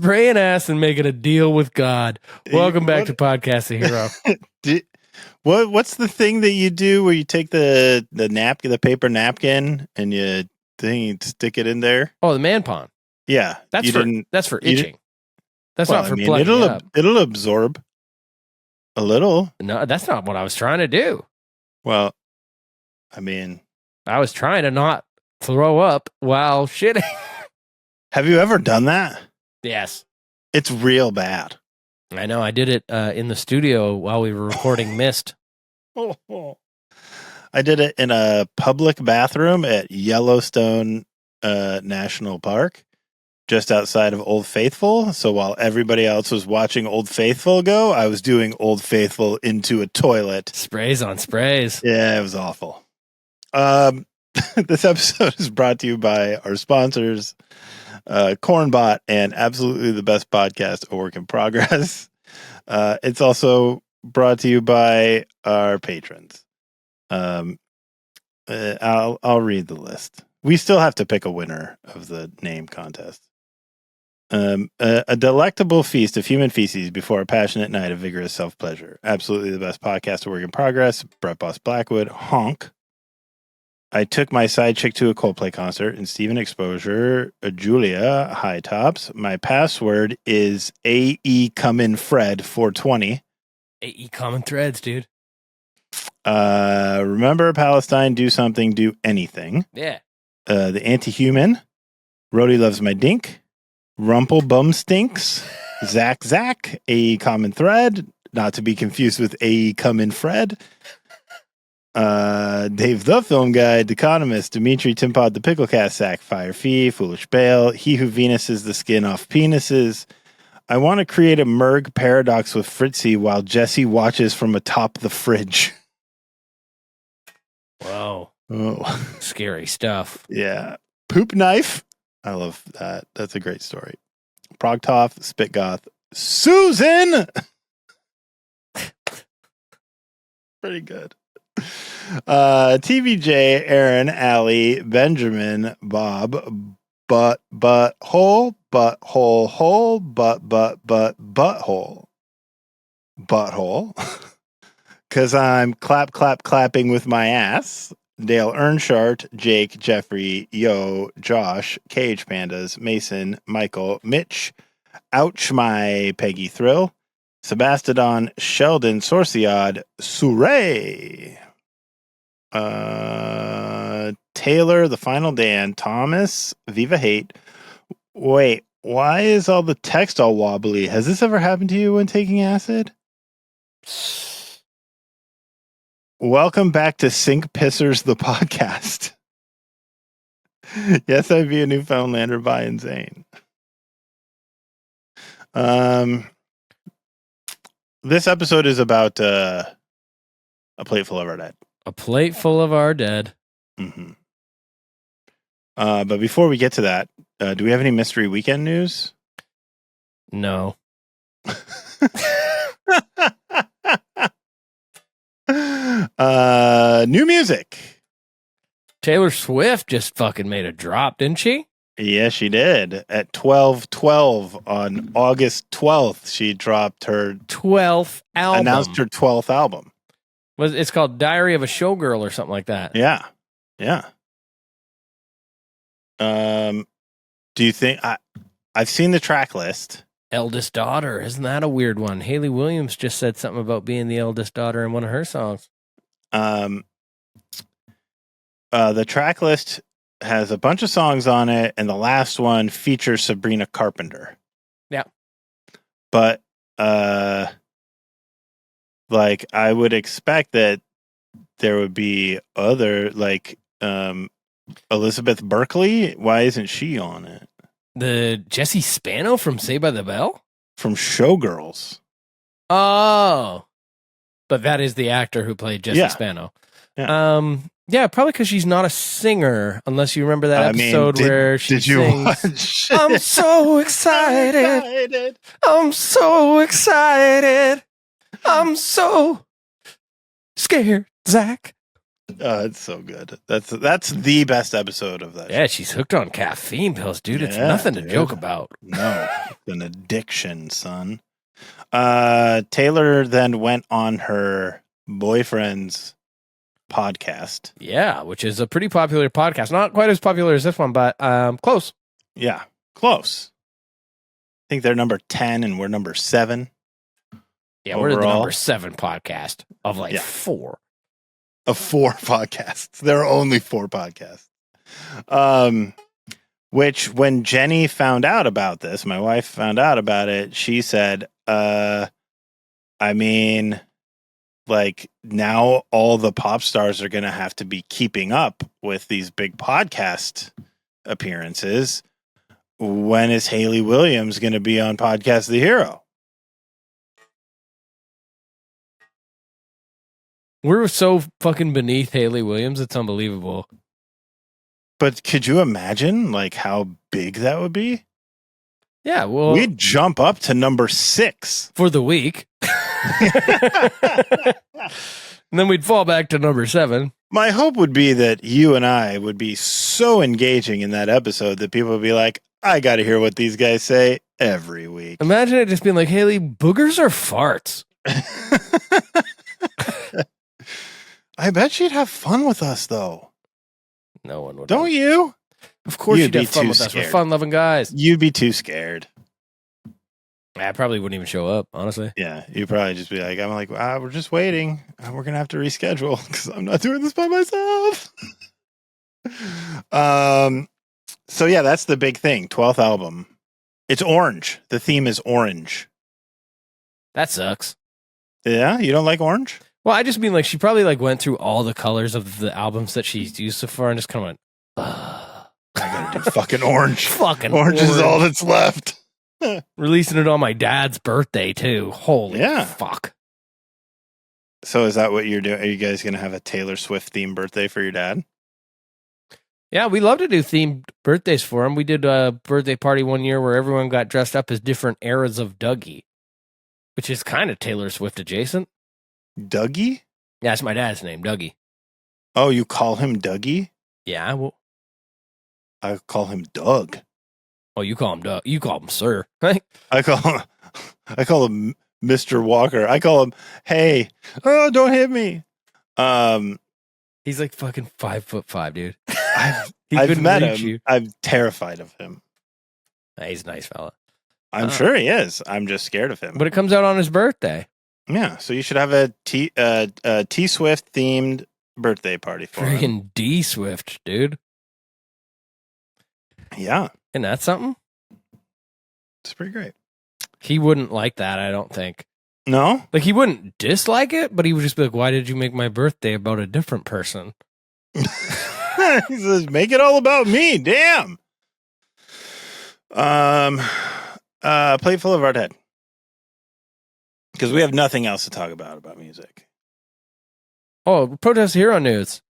spraying ass and making a deal with God. Welcome back to Podcast the Hero. What's the thing that you do where you take the paper napkin and you stick it in there? Oh, the man pond. Yeah, that's for itching. That's not for plugging up. It'll absorb a little. No, that's not what I was trying to do. Well, I mean, I was trying to not throw up while shitting. Have you ever done that? Yes. It's real bad. I know. I did it in the studio while we were recording Mist. I did it in a public bathroom at Yellowstone National Park, just outside of Old Faithful. So while everybody else was watching Old Faithful go, I was doing Old Faithful into a toilet. Sprays on sprays. Yeah, it was awful. This episode is brought to you by our sponsors, Cornbot, and absolutely the best podcast, A Work in Progress. It's also brought to you by our patrons. I'll read the list. We still have to pick a winner of the name contest. A delectable feast of human feces before a passionate night of vigorous self-pleasure. Absolutely the best podcast, A Work in Progress. Brett Boss Blackwood, Honk. I took my side chick to a Coldplay concert in Steven Exposure, Julia, High Tops. My password is AE Comin Fred 420. AE Common Threads, dude. Remember Palestine, do something, do anything. Yeah. The Anti-Human, Rhodey Loves My Dink, Rumple Bum Stinks, Zach, AE Common Thread, not to be confused with AE Comin Fred. Dave the Film Guy, Deconomist, Dimitri Timpod, The Picklecast, Sack, Fire Fee, Foolish Bale, He Who Venuses the Skin Off Penises. I want to create a Merg paradox with Fritzy while Jesse watches from atop the fridge. Wow. Oh. Scary stuff. Yeah. Poop Knife. I love that. That's a great story. Progtoff, Spitgoth, Susan. Pretty good. TVJ, Aaron, Allie, Benjamin, Bob, butthole, because I'm clapping with my ass. Dale Earnshart, Jake, Jeffrey, Yo, Josh, Cage Pandas, Mason, Michael, Mitch, Ouch My Peggy Thrill, Sebastodon, Sheldon, Sorciad, Surrey, Taylor, The Final Dan, Thomas, Viva Hate. Wait, why is all the text all wobbly? Has this ever happened to you when taking acid? Welcome back to Sink Pissers, the podcast. Yes, I'd be a Newfoundlander by insane. This episode is about a plate full of our dead. A plate full of our dead. Mm-hmm. But before we get to that, do we have any mystery weekend news? No. New music. Taylor Swift just fucking made a drop, didn't she? Yeah, she did. At 12/12 on August 12th, she dropped her 12th album. Announced her 12th album. It's called Diary of a Showgirl or something like that. Yeah. Yeah. Do you think I've seen the track list? Eldest daughter, isn't that a weird one? Hayley Williams just said something about being the eldest daughter in one of her songs. The track list has a bunch of songs on it, and the last one features Sabrina Carpenter. Yeah. But like I would expect that there would be other like Elizabeth Berkley. Why isn't she on it? The Jesse Spano from Saved by the Bell? From Showgirls. Oh. But that is the actor who played Jesse Spano. Yeah. Yeah, probably because she's not a singer, unless you remember that episode where she sings, I'm so excited. I'm so excited. I'm so scared, Zach. It's so good. That's the best episode of that. Yeah, she's hooked on caffeine pills, dude. It's nothing to joke about. No, it's an addiction, son. Taylor then went on her boyfriend's podcast. Yeah, which is a pretty popular podcast. Not quite as popular as this one, but close. Yeah, close. I think they're number 10 and we're number 7. Yeah, overall. We're the number 7 podcast of 4. Of 4 podcasts. There are only 4 podcasts. Which when Jenny found out about this, my wife found out about it, she said, I mean, like now all the pop stars are going to have to be keeping up with these big podcast appearances. When is Hayley Williams going to be on Podcast The Hero? We're so fucking beneath Hayley Williams. It's unbelievable. But could you imagine like how big that would be? Yeah, well, we'd jump up to number 6 for the week. And then we'd fall back to number 7. My hope would be that you and I would be so engaging in that episode that people would be like, I got to hear what these guys say every week. Imagine it just being like, Hayley, boogers or farts? I bet she'd have fun with us, though. No one would. Don't you? Of course you'd have fun with us. We're fun-loving guys. You'd be too scared. I probably wouldn't even show up, honestly. Yeah, you'd probably just be like, we're just waiting. We're going to have to reschedule because I'm not doing this by myself. So, yeah, that's the big thing. 12th album. It's orange. The theme is orange. That sucks. Yeah? You don't like orange? Well, I just mean like she probably like went through all the colors of the albums that she's used so far and just kind of went, I gotta do fucking orange. Fucking orange is all that's left. Releasing it on my dad's birthday too. Holy fuck. So is that what you're doing? Are you guys gonna have a Taylor Swift themed birthday for your dad? Yeah, we love to do themed birthdays for him. We did a birthday party one year where everyone got dressed up as different eras of Dougie, which is kind of Taylor Swift adjacent. Dougie? Yeah, that's my dad's name, Dougie. Oh, you call him Dougie? Yeah, well, I call him Doug. Oh, you call him Doug. You call him Sir. I call him Mr. Walker. I call him, hey, don't hit me. He's like fucking 5'5", dude. I've met him. You. I'm terrified of him. He's a nice fella. I'm sure he is. I'm just scared of him. But it comes out on his birthday. Yeah, so you should have a T Swift themed birthday party for him. Freaking D Swift, dude. Yeah. Isn't that something? It's pretty great. He wouldn't like that, I don't think. No? Like, he wouldn't dislike it, but he would just be like, why did you make my birthday about a different person? He says, make it all about me. Damn. Plateful of our Dead. Because we have nothing else to talk about music. Oh, Protest Hero news.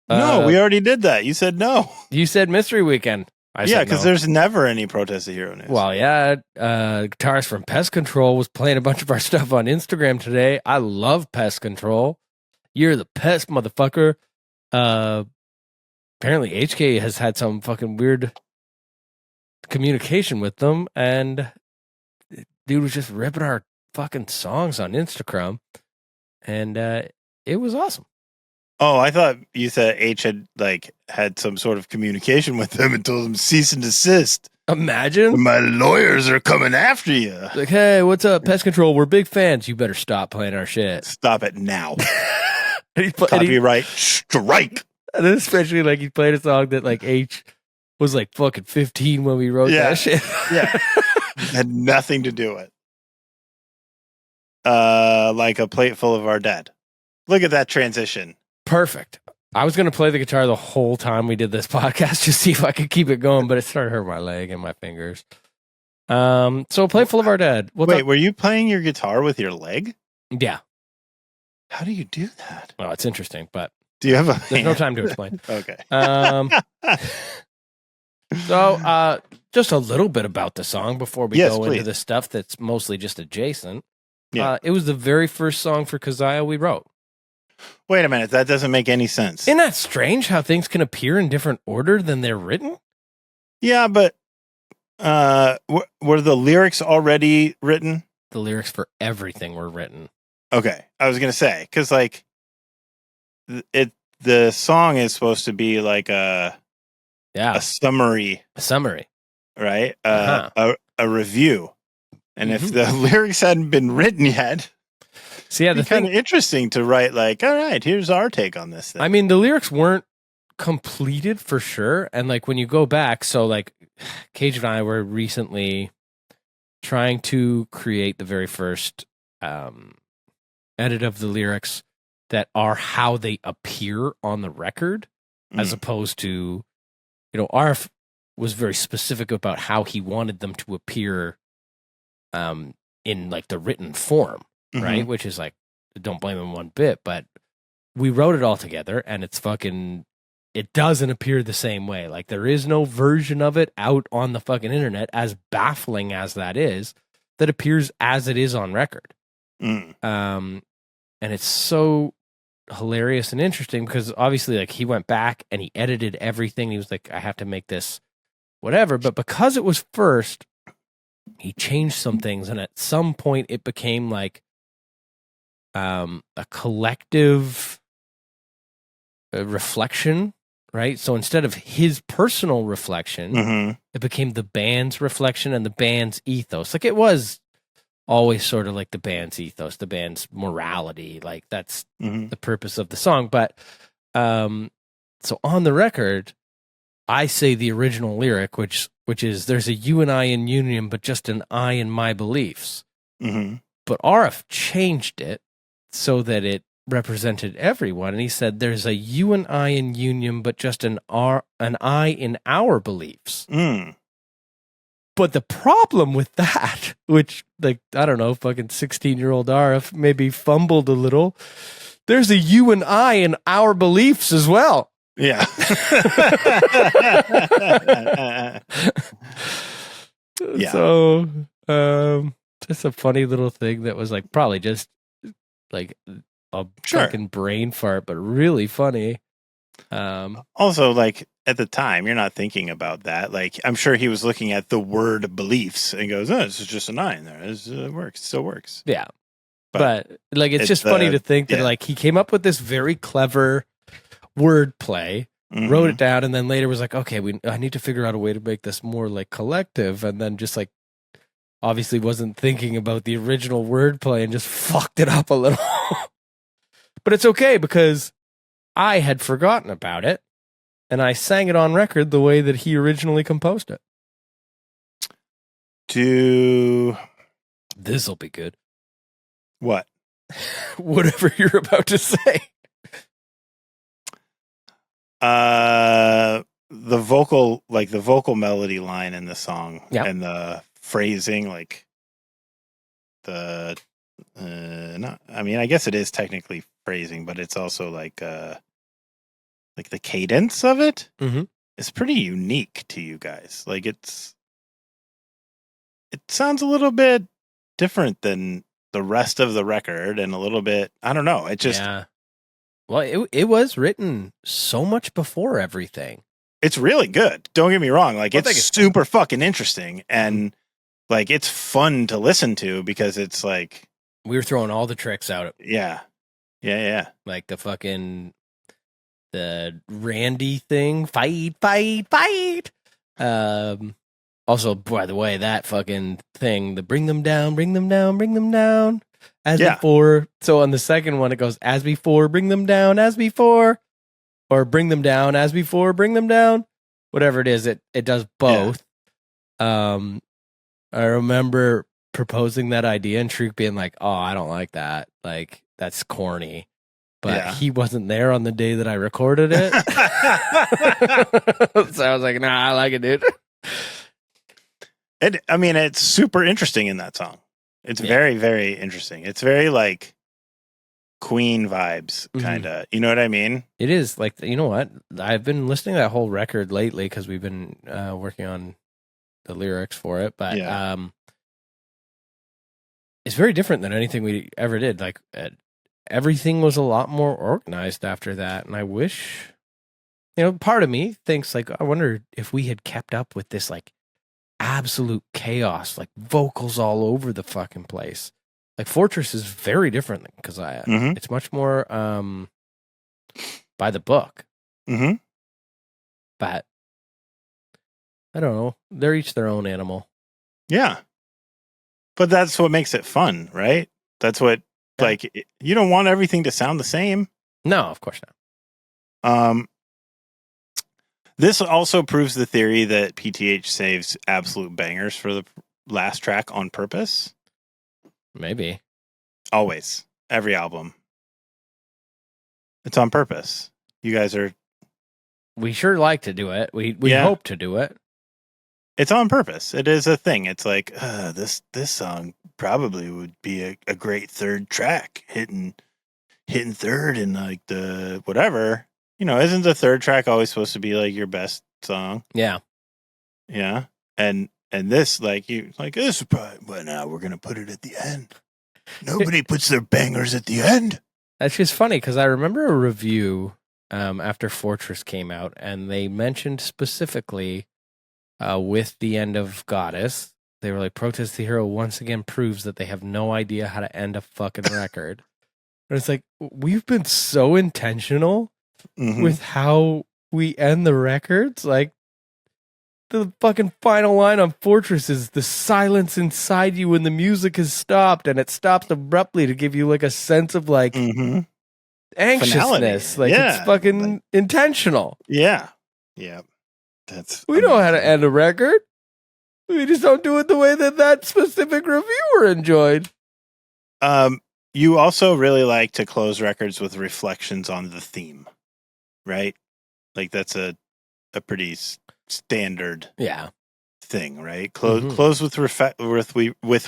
No, we already did that. You said no. You said Mystery Weekend. Yeah, because there's never any Protest Hero news. Well, yeah. Guitarist from Pest Control was playing a bunch of our stuff on Instagram today. I love Pest Control. You're the pest, motherfucker. Apparently, HK has had some fucking weird communication with them, and dude was just ripping our fucking songs on Instagram, and it was awesome. Oh, I thought you said H had some sort of communication with them and told them cease and desist. Imagine. My lawyers are coming after you. Like, hey, what's up, Pest Control? We're big fans. You better stop playing our shit. Stop it now. Copyright strike. And then especially like he played a song that like H was like fucking 15 when we wrote that shit. Yeah. Had nothing to do with it. Like a plate full of our dead. Look at that transition. Perfect. I was going to play the guitar the whole time we did this podcast, just see if I could keep it going, but it started hurting my leg and my fingers. So play full of our dead. Wait, were you playing your guitar with your leg? Yeah. How do you do that? Well, it's interesting, but do you have there's no time to explain. Okay. So just a little bit about the song before we go into the stuff that's mostly just adjacent. Yeah. It was the very first song for Kezia we wrote. Wait a minute, that doesn't make any sense. Isn't that strange how things can appear in different order than they're written? Yeah, but were the lyrics already written? The lyrics for everything were written. Okay, I was gonna say because like the song is supposed to be like a summary, right? A review, and if the lyrics hadn't been written yet, so yeah, it'd be kind of interesting to write like, all right, here's our take on this thing. I mean, the lyrics weren't completed for sure, and like when you go back, so like Cage and I were recently trying to create the very first edit of the lyrics that are how they appear on the record, as opposed to, RF was very specific about how he wanted them to appear in like the written form, right? Which is like, don't blame him one bit, but we wrote it all together and it doesn't appear the same way. Like there is no version of it out on the fucking internet, as baffling as that is, that appears as it is on record. And it's so hilarious and interesting because obviously like he went back and he edited everything. He was like, I have to make this whatever. But because it was first, he changed some things. And at some point it became like a collective reflection, right? So instead of his personal reflection, it became the band's reflection and the band's ethos. Like it was always sort of like the band's ethos, the band's morality. Like that's the purpose of the song. But so on the record, I say the original lyric, which is there's a you and I in union, but just an I in my beliefs. But RF changed it so that it represented everyone. And he said there's a you and I in union, but just an I in our beliefs. But the problem with that, which, like, I don't know, fucking 16-year-old RF maybe fumbled a little, there's a you and I in our beliefs as well. Yeah. So, it's a funny little thing that was, like, probably just, like, a fucking brain fart, but really funny. Also, like, at the time, you're not thinking about that. Like, I'm sure he was looking at the word beliefs and goes, oh, this is just a 9 there. It works. It still works. Yeah. But like, it's just funny to think that, like, he came up with this very clever word play, wrote it down, and then later was like, okay, I need to figure out a way to make this more, like, collective. And then just, like, obviously wasn't thinking about the original word play and just fucked it up a little. But it's okay because I had forgotten about it. And I sang it on record the way that he originally composed it. This'll be good. What? Whatever you're about to say. The vocal melody line in the song and the phrasing, like I mean, I guess it is technically phrasing, but it's also like the cadence of it is pretty unique to you guys. Like it sounds a little bit different than the rest of the record and a little bit, I don't know. It just, well, it was written so much before everything. It's really good. Don't get me wrong. Like it's super fucking interesting and like it's fun to listen to because it's like we were throwing all the tricks out. Yeah. Like the Randy thing, fight. Also, by the way, that fucking thing, the bring them down, as before. So on the second one, it goes as before, bring them down, as before, or bring them down, as before, bring them down. Whatever it is, it does both. Yeah. I remember proposing that idea and Shriek being like, "Oh, I don't like that. Like that's corny." But he wasn't there on the day that I recorded it. So I was like, nah, I like it, dude. It's super interesting in that song. It's very, very interesting. It's very like Queen vibes, kind of. You know what I mean? It is. Like, you know what? I've been listening to that whole record lately because we've been working on the lyrics for it. But it's very different than anything we ever did. Like, everything was a lot more organized after that. And I wish, part of me thinks like, I wonder if we had kept up with this like absolute chaos, like vocals all over the fucking place. Like Fortress is very different than Kezia. It's much more by the book. But I don't know. They're each their own animal. Yeah. But that's what makes it fun, right? That's what, like, you don't want everything to sound the same. No, of course not. This also proves the theory that PTH saves absolute bangers for the last track on purpose. Maybe. Always. Every album. It's on purpose. You guys are... We sure like to do it. We hope to do it. It's on purpose. It is a thing. It's like, this song probably would be a great third track. Hitting third in like the whatever. Isn't the third track always supposed to be like your best song? Yeah. Yeah. And this, like, this is probably, but now we're going to put it at the end. Nobody puts their bangers at the end. That's just funny because I remember a review after Fortress came out, and they mentioned specifically with the end of Goddess, they were like, Protest the Hero once again proves that they have no idea how to end a fucking record. And it's like, we've been so intentional with how we end the records. Like, the fucking final line on Fortress is the silence inside you when the music has stopped, and it stops abruptly to give you like a sense of like anxiousness. Finality. Like, it's fucking intentional. Yeah. Yeah. We know how to end a record. We just don't do it the way that specific reviewer enjoyed. You also really like to close records with reflections on the theme, right? Like that's a pretty standard thing, right? Close with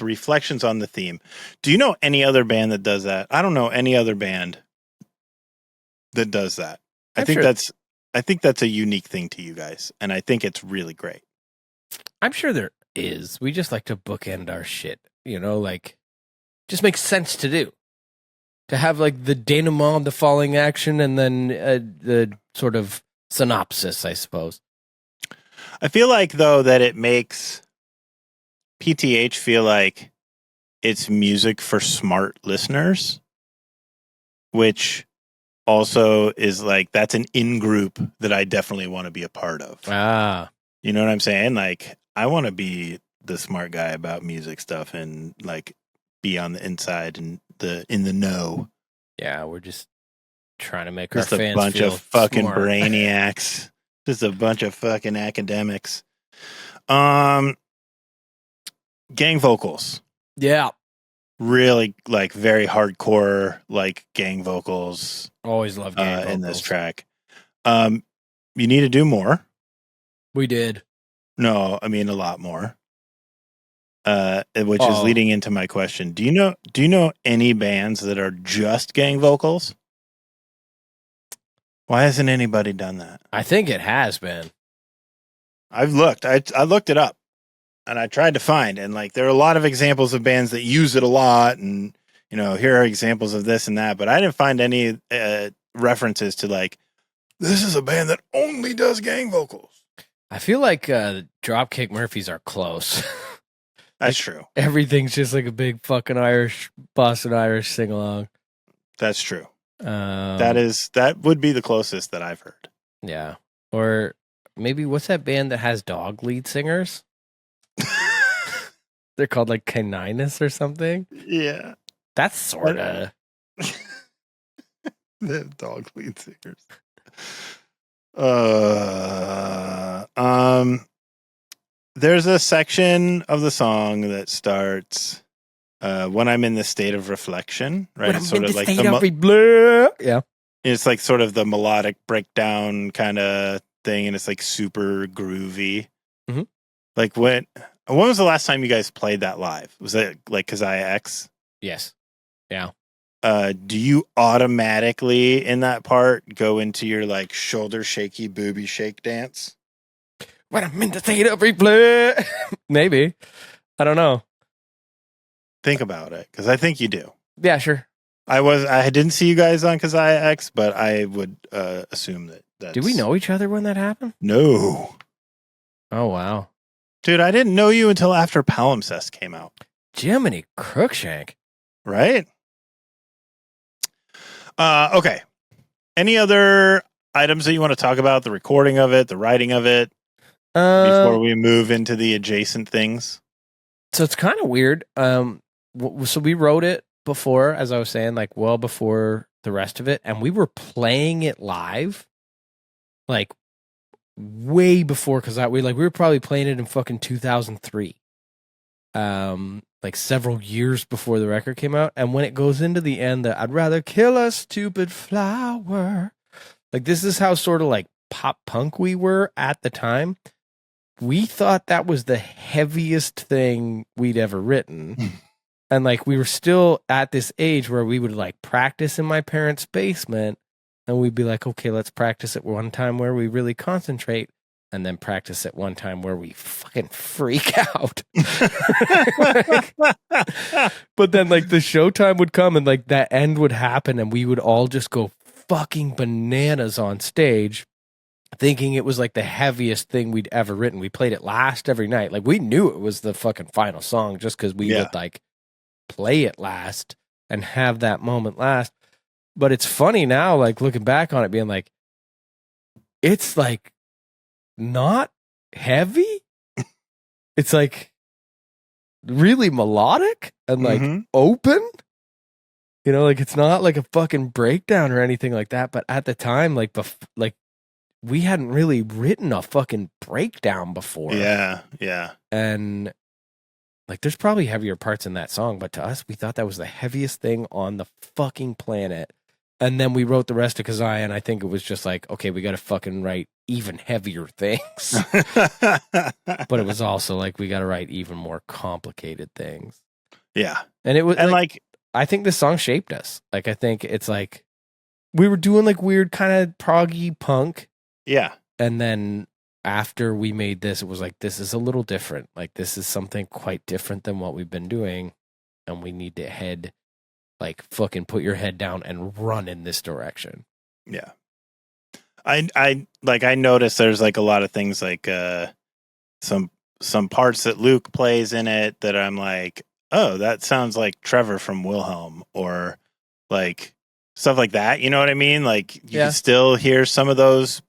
reflections on the theme. Do you know any other band that does that? I don't know any other band that does that. I think that's a unique thing to you guys, and I think it's really great. I'm sure there is. We just like to bookend our shit, like just makes sense to do. To have like the denouement, the falling action, and then the sort of synopsis, I suppose. I feel like though that it makes PTH feel like it's music for smart listeners, which also is like, that's an in-group that I definitely want to be a part of. You know what I'm saying? Like, I want to be the smart guy about music stuff and like be on the inside and in the know. Yeah, we're just trying to make just our fans a bunch feel of fucking smart. brainiacs. Just a bunch of fucking academics. Gang vocals. Yeah. Really like very hardcore like gang vocals. Always love gang vocals in this track. You need to do more. We did. No, I mean a lot more. Which is leading into my question. Do you know any bands that are just gang vocals? Why hasn't anybody done that? I think it has been. I've looked. I looked it up, and I tried to find, and like there are a lot of examples of bands that use it a lot, and here are examples of this and that, but I didn't find any references to like this is a band that only does gang vocals. I feel like Dropkick Murphys are close. That's true. Everything's just like a big fucking Boston Irish sing along. That's true. That would be the closest that I've heard. Yeah. Or maybe what's that band that has dog lead singers? They're called like Caninus or something. Yeah. That's sort of the dog lead singers. There's a section of the song that starts when I'm in the state of reflection, right? It's sort of like yeah. It's like sort of the melodic breakdown kind of thing, and it's like super groovy. Mm-hmm. Like when was the last time you guys played that live? Was it like Kezia X? Yes. Yeah. Do you automatically in that part go into your like shoulder shaky booby shake dance? When I'm in the state of replay. Maybe. I don't know. Think about it, because I think you do. Yeah, sure. I didn't see you guys on Kezia X, but I would assume that's... Did we know each other when that happened? No. Oh, wow. Dude, I didn't know you until after Palimpsest came out. Jiminy Crookshank. Right? Okay. Any other items that you want to talk about? The recording of it, the writing of it, before we move into the adjacent things? So it's kind of weird. So we wrote it before, as I was saying, like well before the rest of it, and we were playing it live, like way before, because we were probably playing it in fucking 2003, like several years before the record came out. And when it goes into the end, that I'd rather kill a stupid flower, like this is how sort of like pop punk we were at the time. We thought that was the heaviest thing we'd ever written. And like we were still at this age where we would like practice in my parents' basement, and we'd be like, okay, let's practice at one time where we really concentrate, and then practice at one time where we fucking freak out. But then like the showtime would come and like that end would happen, and we would all just go fucking bananas on stage, thinking it was like the heaviest thing we'd ever written. We played it last every night. Like we knew it was the fucking final song just because we would like play it last and have that moment last. But it's funny now, like looking back on it, being like, it's like not heavy. It's like really melodic and like open. You know, like it's not like a fucking breakdown or anything like that. But at the time, like we hadn't really written a fucking breakdown before. Yeah, yeah. And like there's probably heavier parts in that song, but to us, we thought that was the heaviest thing on the fucking planet. And then we wrote the rest of Kezia, and I think it was just like, okay, we got to fucking write even heavier things. But it was also like, we got to write even more complicated things. Yeah. And it was, and like I think this song shaped us. Like, I think it's like, we were doing like weird kind of proggy punk. Yeah. And then after we made this, it was like, this is a little different. Like, this is something quite different than what we've been doing. And we need to like fucking put your head down and run in this direction. Yeah. I noticed there's like a lot of things like some parts that Luke plays in it that I'm like, oh, that sounds like Trevor from Wilhelm, or like stuff like that. You know what I mean? Like you can still hear some of those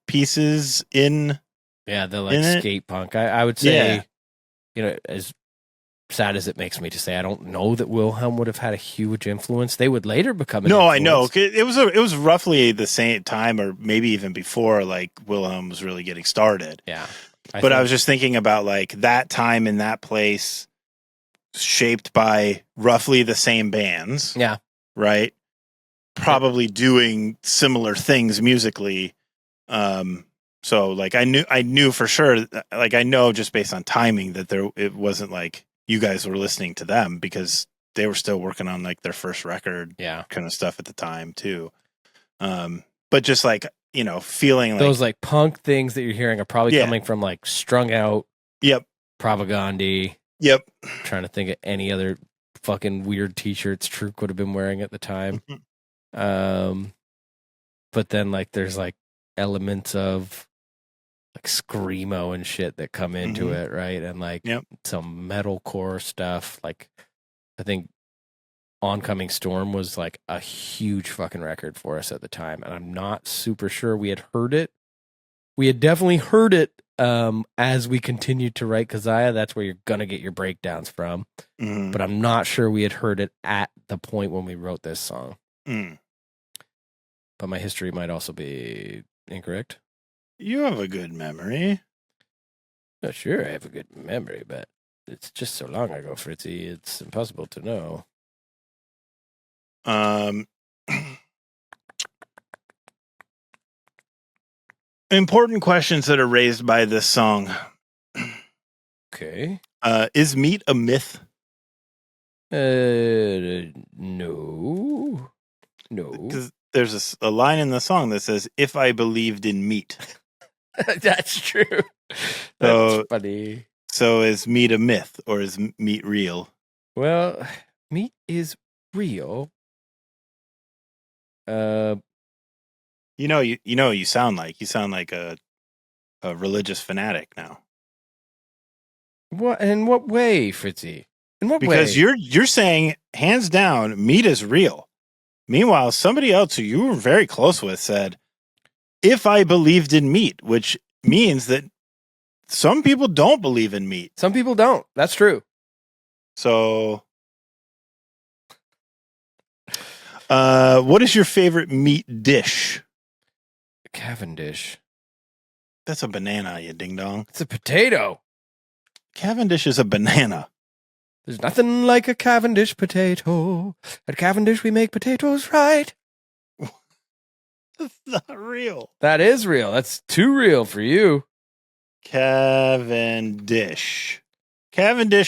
pieces in. Yeah, the like skate punk. I would say, you know, as sad as it makes me to say, I don't know that Wilhelm would have had a huge influence. They would later become an influence. I know. It was roughly the same time, or maybe even before, like Wilhelm was really getting started. Yeah. I was just thinking about like that time in that place, shaped by roughly the same bands. Yeah. Right. Probably doing similar things musically. So like I knew for sure, like I know just based on timing that it wasn't like you guys were listening to them, because they were still working on like their first record, kind of stuff at the time too. But just like, you know, feeling like those like punk things that you're hearing are probably coming from like Strung Out. Yep. Propaganda. Yep. I'm trying to think of any other fucking weird t-shirts Truk would have been wearing at the time. But then like there's like elements of like screamo and shit that come into it, right? And like some metalcore stuff. Like I think Oncoming Storm was like a huge fucking record for us at the time, and I'm not super sure we had heard it. We had definitely heard it as we continued to write Kezia. That's where you're gonna get your breakdowns from. But I'm not sure we had heard it at the point when we wrote this song. But my history might also be incorrect. You have a good memory. Oh, sure, I have a good memory, but it's just so long ago, Fritzy, it's impossible to know. Important questions that are raised by this song. Okay. Is meat a myth? No. Because there's a line in the song that says, "If I believed in meat." That's true. That's funny. So is meat a myth, or is meat real? Well, meat is real, You sound like a religious fanatic now. What? In what way, Fritzy? In what Because way? you're saying hands down meat is real. Meanwhile, somebody else who you were very close with said, if I believed in meat, which means that some people don't believe in meat. Some people don't. That's true. So, what is your favorite meat dish? Cavendish. That's a banana, you ding dong. It's a potato. Cavendish is a banana. There's nothing like a Cavendish potato. At Cavendish, we make potatoes right. That's not real. That is real. That's too real for you. Cavendish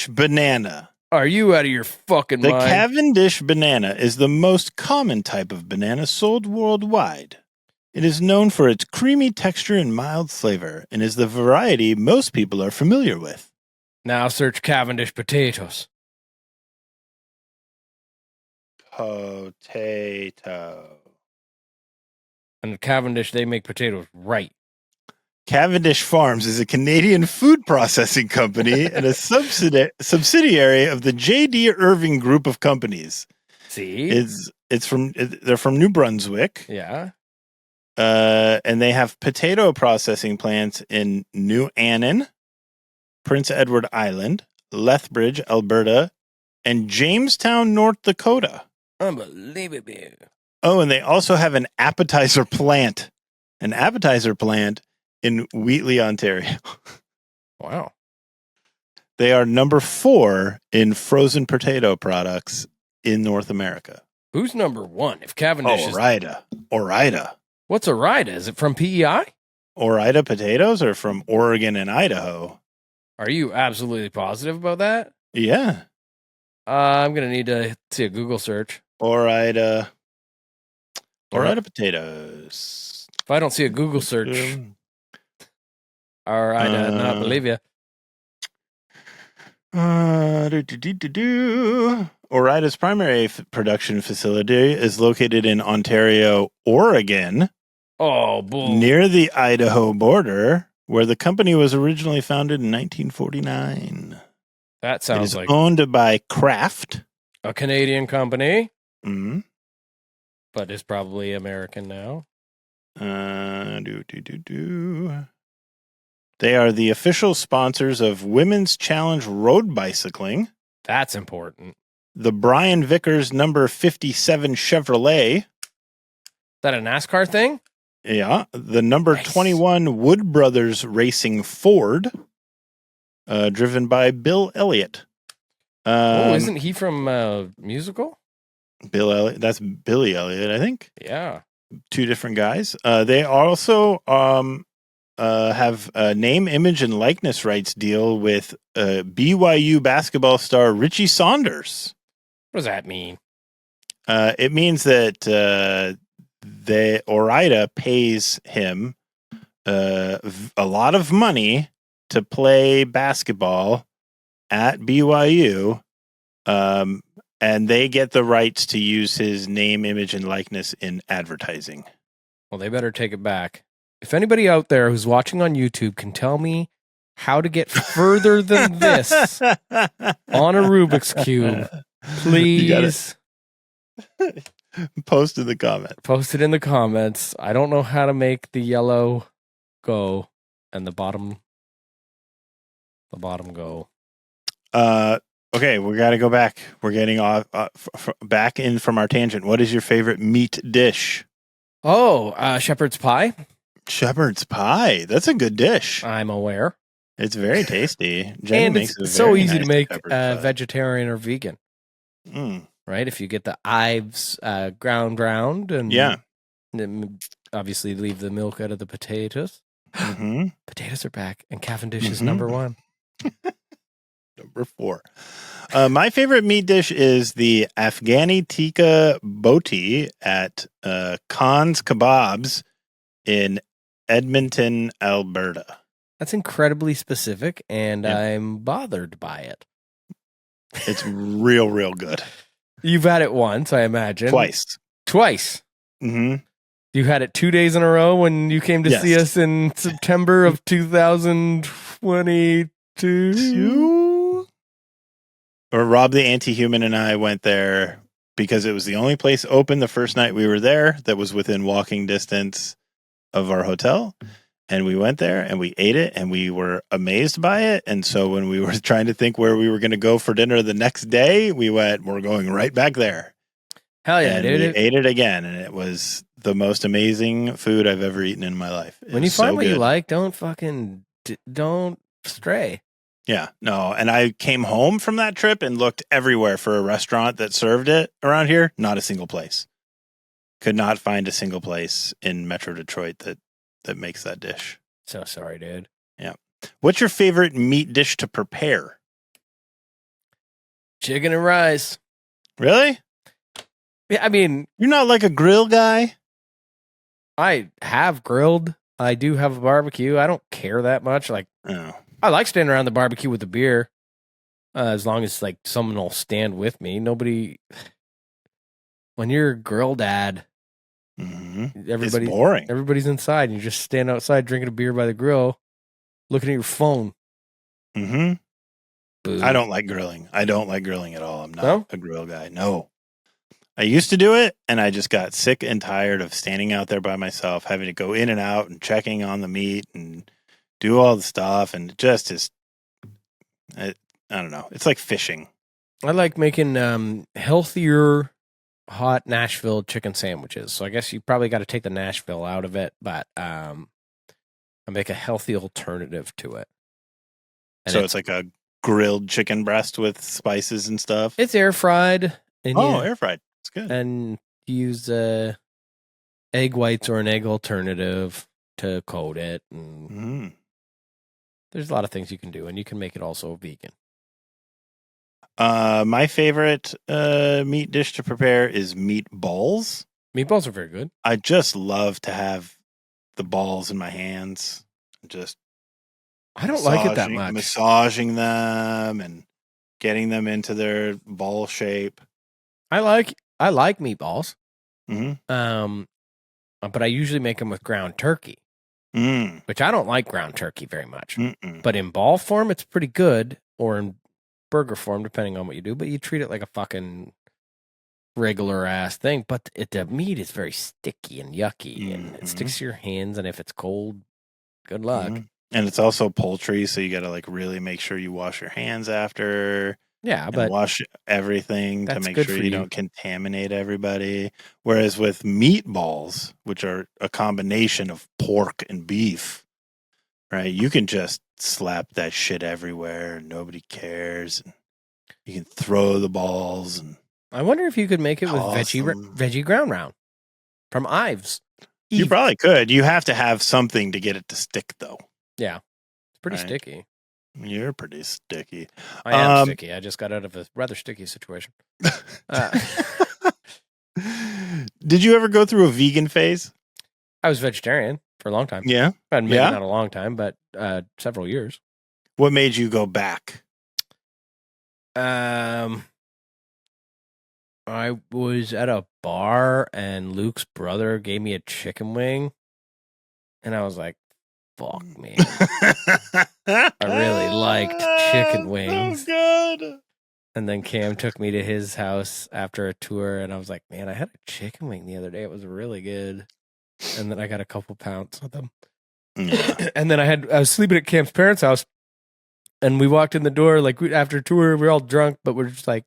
banana. Are you out of your fucking The mind? Cavendish banana is the most common type of banana sold worldwide. It is known for its creamy texture and mild flavor, and is the variety most people are familiar with. Now search Cavendish potatoes. Potato. And at Cavendish, they make potatoes right. Cavendish Farms is a Canadian food processing company and a subsidiary of the J.D. Irving Group of companies. See? They're from New Brunswick. Yeah. And they have potato processing plants in New Annan, Prince Edward Island, Lethbridge, Alberta, and Jamestown, North Dakota. Unbelievable. Oh, and they also have an appetizer plant in Wheatley, Ontario. Wow. They are number 4 in frozen potato products in North America. Who's number 1? If Cavendish is... Ore-Ida. What's Ore-Ida? Is it from PEI? Ore-Ida potatoes are from Oregon and Idaho. Are you absolutely positive about that? Yeah. I'm going to need to see a Google search. Ore-Ida potatoes. If I don't see a Google search, Ore-Ida, not believe you. Ore-Ida's primary production facility is located in Ontario, Oregon. Oh, bull. Near the Idaho border, where the company was originally founded in 1949. That sounds like owned by Kraft, a Canadian company, mm-hmm. but is probably American now. They are the official sponsors of Women's Challenge Road Bicycling. That's important. The Brian Vickers number 57 Chevrolet. Is that a NASCAR thing? Yeah. The number 21 Wood Brothers Racing Ford, driven by Bill Elliott. Isn't he from musical? Bill Elliott. That's Billy Elliott, I think. Yeah. 2 different guys. They also have a name, image, and likeness rights deal with BYU basketball star Richie Saunders. What does that mean? It means that Ore-Ida pays him a lot of money to play basketball at BYU, and they get the rights to use his name, image, and likeness in advertising. Well, they better take it back. If anybody out there who's watching on YouTube can tell me how to get further than this on a Rubik's Cube, please post in the comments. Post it in the comments. I don't know how to make the yellow go and the bottom go. Okay, we got to go back. We're getting off back in from our tangent. What is your favorite meat dish? Oh, shepherd's pie. Shepherd's pie. That's a good dish. I'm aware. It's very tasty. Jenny and makes it's so easy to make vegetarian or vegan. Right? If you get the ives ground and then obviously leave the milk out of the potatoes. Mm-hmm. Potatoes are back, and Cavendish is number 1. Number 4. My favorite meat dish is the Afghani tikka boti at Khan's Kebabs in Edmonton, Alberta. That's incredibly specific, and I'm bothered by it. It's real good. You've had it once, I imagine. Twice. Mm-hmm. You had it 2 days in a row when you came to see Yes. us in September of 2022. Or Rob the Anti-Human and I went there because it was the only place open the first night we were there that was within walking distance of our hotel. And we went there and we ate it and we were amazed by it. And so when we were trying to think where we were going to go for dinner the next day, we're going right back there. Hell yeah, and dude. we ate it again. And it was the most amazing food I've ever eaten in my life. When you find what you like, don't stray. Yeah, no. And I came home from that trip and looked everywhere for a restaurant that served it around here. Not a single place. Could not find a single place in Metro Detroit that makes that dish. So sorry, dude. Yeah. What's your favorite meat dish to prepare? Chicken and rice. Really? Yeah, I mean, you're not like a grill guy? I have grilled. I do have a barbecue. I don't care that much. Like, I like standing around the barbecue with a beer, as long as like someone will stand with me. Nobody. When you're a grill dad, it's boring. Everybody's inside, and you just stand outside drinking a beer by the grill, looking at your phone. Mm-hmm. I don't like grilling. I don't like grilling at all. I'm not a grill guy. No. I used to do it, and I just got sick and tired of standing out there by myself, having to go in and out and checking on the meat and do all the stuff, and it just is. I don't know. It's like fishing. I like making healthier hot Nashville chicken sandwiches. So I guess you probably got to take the Nashville out of it, but I make a healthy alternative to it. And so it's like a grilled chicken breast with spices and stuff. It's air fried. Air fried. It's good. And you use egg whites or an egg alternative to coat it. And there's a lot of things you can do, and you can make it also vegan. My favorite meat dish to prepare is meatballs. Meatballs are very good. I just love to have the balls in my hands. I don't like it that much. Massaging them and getting them into their ball shape. I like meatballs. Mm-hmm. But I usually make them with ground turkey, which I don't like ground turkey very much. But in ball form, it's pretty good, or in burger form, depending on what you do. But you treat it like a fucking regular ass thing. But the meat is very sticky and yucky, and it sticks to your hands. And if it's cold, good luck. And it's also poultry, so you got to like really make sure you wash your hands after. Yeah, but wash everything to make sure you don't contaminate everybody. Whereas with meatballs, which are a combination of pork and beef, right? You can just slap that shit everywhere and nobody cares. And you can throw the balls. And I wonder if you could make it with veggie ground round from Ives. You probably could. You have to have something to get it to stick, though. Yeah, it's pretty sticky. You're pretty sticky. I am sticky. I just got out of a rather sticky situation. Did you ever go through a vegan phase? I was vegetarian for a long time. Yeah. Maybe not a long time, but several years. What made you go back? I was at a bar and Luke's brother gave me a chicken wing. And I was like, fuck me. I really liked chicken wings. So good. And then Cam took me to his house after a tour, and I was like, man, I had a chicken wing the other day. It was really good. And then I got a couple pounds with them. Yeah. And then I was sleeping at Cam's parents' house, and we walked in the door, like after tour, we were all drunk, but we're just like,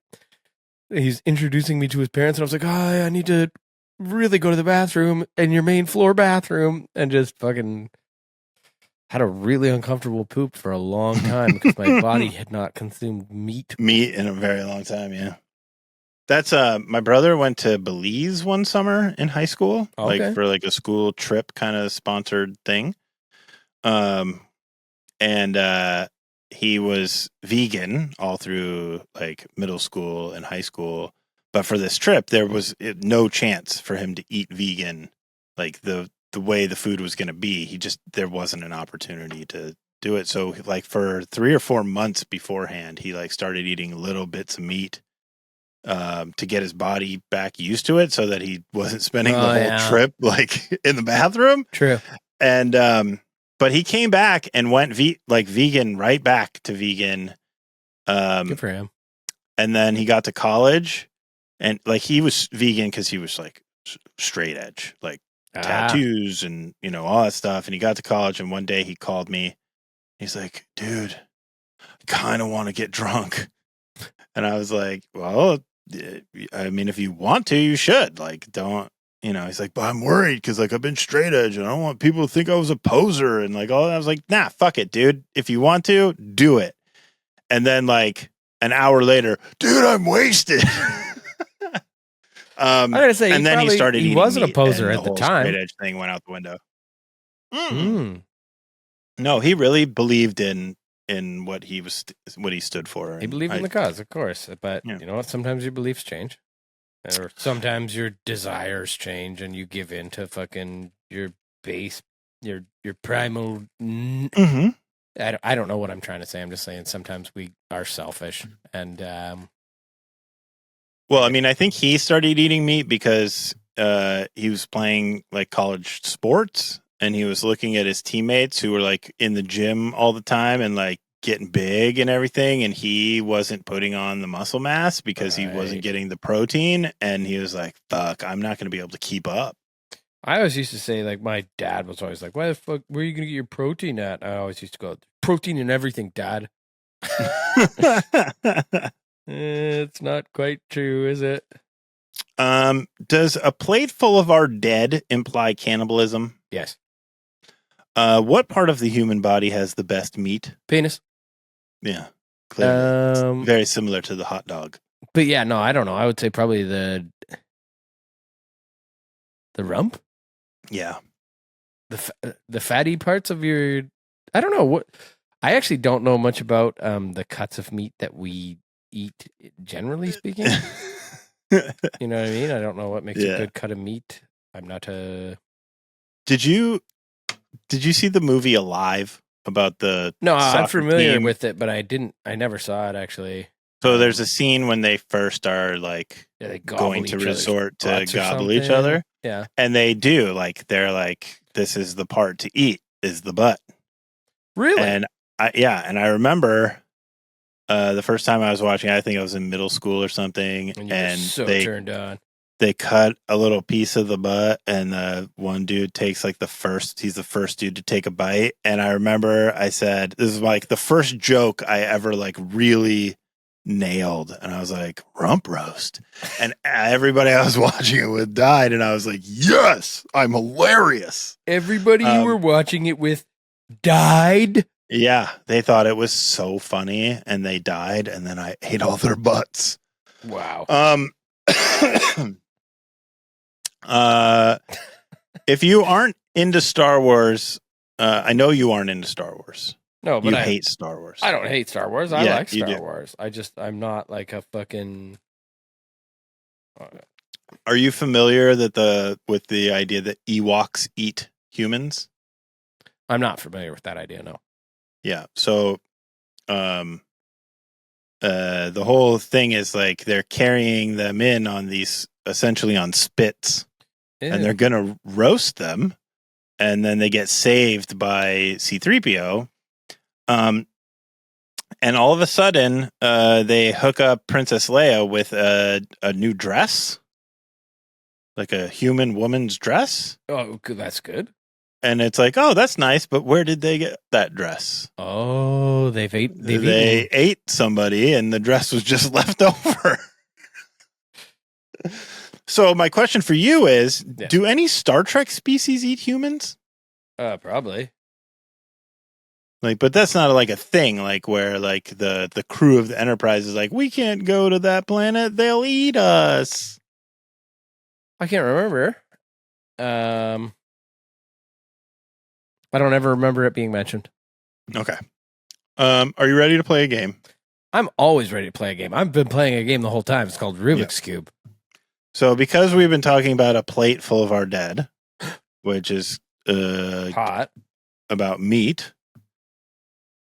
he's introducing me to his parents, and I was like, I need to really go to the bathroom in your main floor bathroom, and just fucking had a really uncomfortable poop for a long time because my body had not consumed meat in a very long time. Yeah. That's my brother went to Belize one summer in high school, like for like a school trip kind of sponsored thing. And he was vegan all through like middle school and high school. But for this trip, there was no chance for him to eat vegan, like the way the food was going to be. There wasn't an opportunity to do it. So like for 3 or 4 months beforehand, he like started eating little bits of meat to get his body back used to it, so that he wasn't spending the whole yeah. trip like in the bathroom. True. And but he came back and went vegan, right back to vegan. Good for him. And then he got to college, and like he was vegan because he was like straight edge, like tattoos and all that stuff. And he got to college, and one day he called me. He's like, "Dude, I kind of want to get drunk." And I was like, "Well, I mean, if you want to, you should. Like, don't." He's like, "But I'm worried because like I've been straight edge, and I don't want people to think I was a poser and like all that." I was like, "Nah, fuck it, dude. If you want to, do it." And then like an hour later, dude, I'm wasted. I gotta say, and then he started. He wasn't a poser at the time. Straight edge thing went out the window. No, he really believed in what he stood for. He believed in the cause, of course. But you know what? Sometimes your beliefs change, or sometimes your desires change, and you give in to fucking your base, your primal. Mm-hmm. I don't know what I'm trying to say. I'm just saying sometimes we are selfish, and well, I mean, I think he started eating meat because he was playing like college sports, and he was looking at his teammates who were like in the gym all the time and like getting big and everything, and he wasn't putting on the muscle mass because he wasn't getting the protein, and he was like, "Fuck, I'm not going to be able to keep up." I always used to say, like, my dad was always like, "Why the fuck? Where are you going to get your protein at?" I always used to go, "Protein in everything, Dad." It's not quite true, is it? Does a plate full of our dead imply cannibalism? Yes. What part of the human body has the best meat? Penis. Yeah, clearly. Very similar to the hot dog. But yeah, no, I don't know. I would say probably the rump. Yeah, the fatty parts of your. I don't know what. I actually don't know much about the cuts of meat that we eat, generally speaking. You know what I mean? I don't know what makes a good cut of meat. I'm not a. Did you see the movie Alive about the? No, I'm familiar team? with it, but I didn't. I never saw it actually. So there's a scene when they first are like going to resort to gobble each other. Yeah, and they do they're like, this is the part to eat is the butt. Really? And I remember the first time I was watching, I think I was in middle school or something, and so they turned on. They cut a little piece of the butt, and one dude takes he's the first dude to take a bite. And I remember I said, this is like the first joke I ever like really nailed. And I was like, rump roast. And everybody I was watching it with died. And I was like, yes, I'm hilarious. Everybody you were watching it with died? Yeah, they thought it was so funny, and they died, and then I ate all their butts. Wow. If you aren't into Star Wars, I know you aren't into Star Wars. No, but I hate Star Wars. I don't hate Star Wars. I like Star Wars. I'm not like a fucking. Are you familiar with the idea that Ewoks eat humans? I'm not familiar with that idea. No. Yeah. So, the whole thing is like they're carrying them in on these essentially on spits. Ew. And they're going to roast them, and then they get saved by C-3PO. And all of a sudden, they hook up Princess Leia with a new dress, like a human woman's dress. Oh, that's good. And it's like, oh, that's nice, but where did they get that dress? Oh, they ate somebody, and the dress was just left over. So my question for you is, do any Star Trek species eat humans? Probably. But that's not like a thing, like where like the crew of the Enterprise is like, we can't go to that planet, they'll eat us. I can't remember. I don't ever remember it being mentioned. Okay. Are you ready to play a game? I'm always ready to play a game. I've been playing a game the whole time. It's called Rubik's Cube. So because we've been talking about a plate full of our dead, which is hot, about meat,